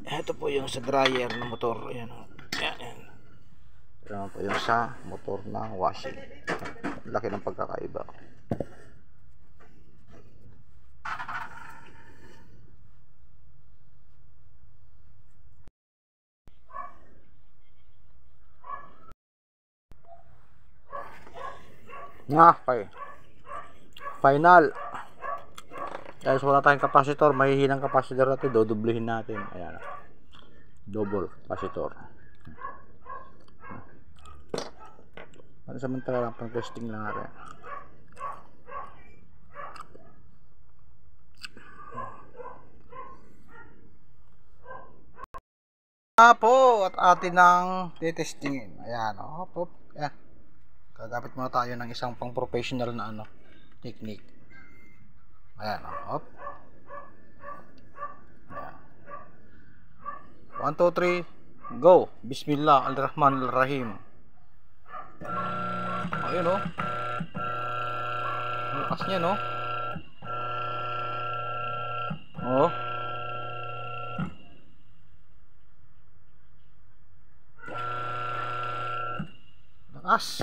Ito po yung sa dryer ng motor. Ayan o. Ayan. Ito po yung sa motor ng washing. Laki ng pagkakaiba. Okay. Final. Guys, wala tayong capacitor. Mahihinang capacitor natin. Dodoblihin natin. Ayan. Double capacitor. Samantala lang, pang testing lang natin. Po at atin nang tetestingin. Ayan, hop. Ayan. Gagamit muna tayo ng isang pang professional na technique. Ayan, hop. Ayan. 1, 2, 3, go. Bismillahirrahmanirrahim. Ayun o. Lakas niya no. Oh. Lakas.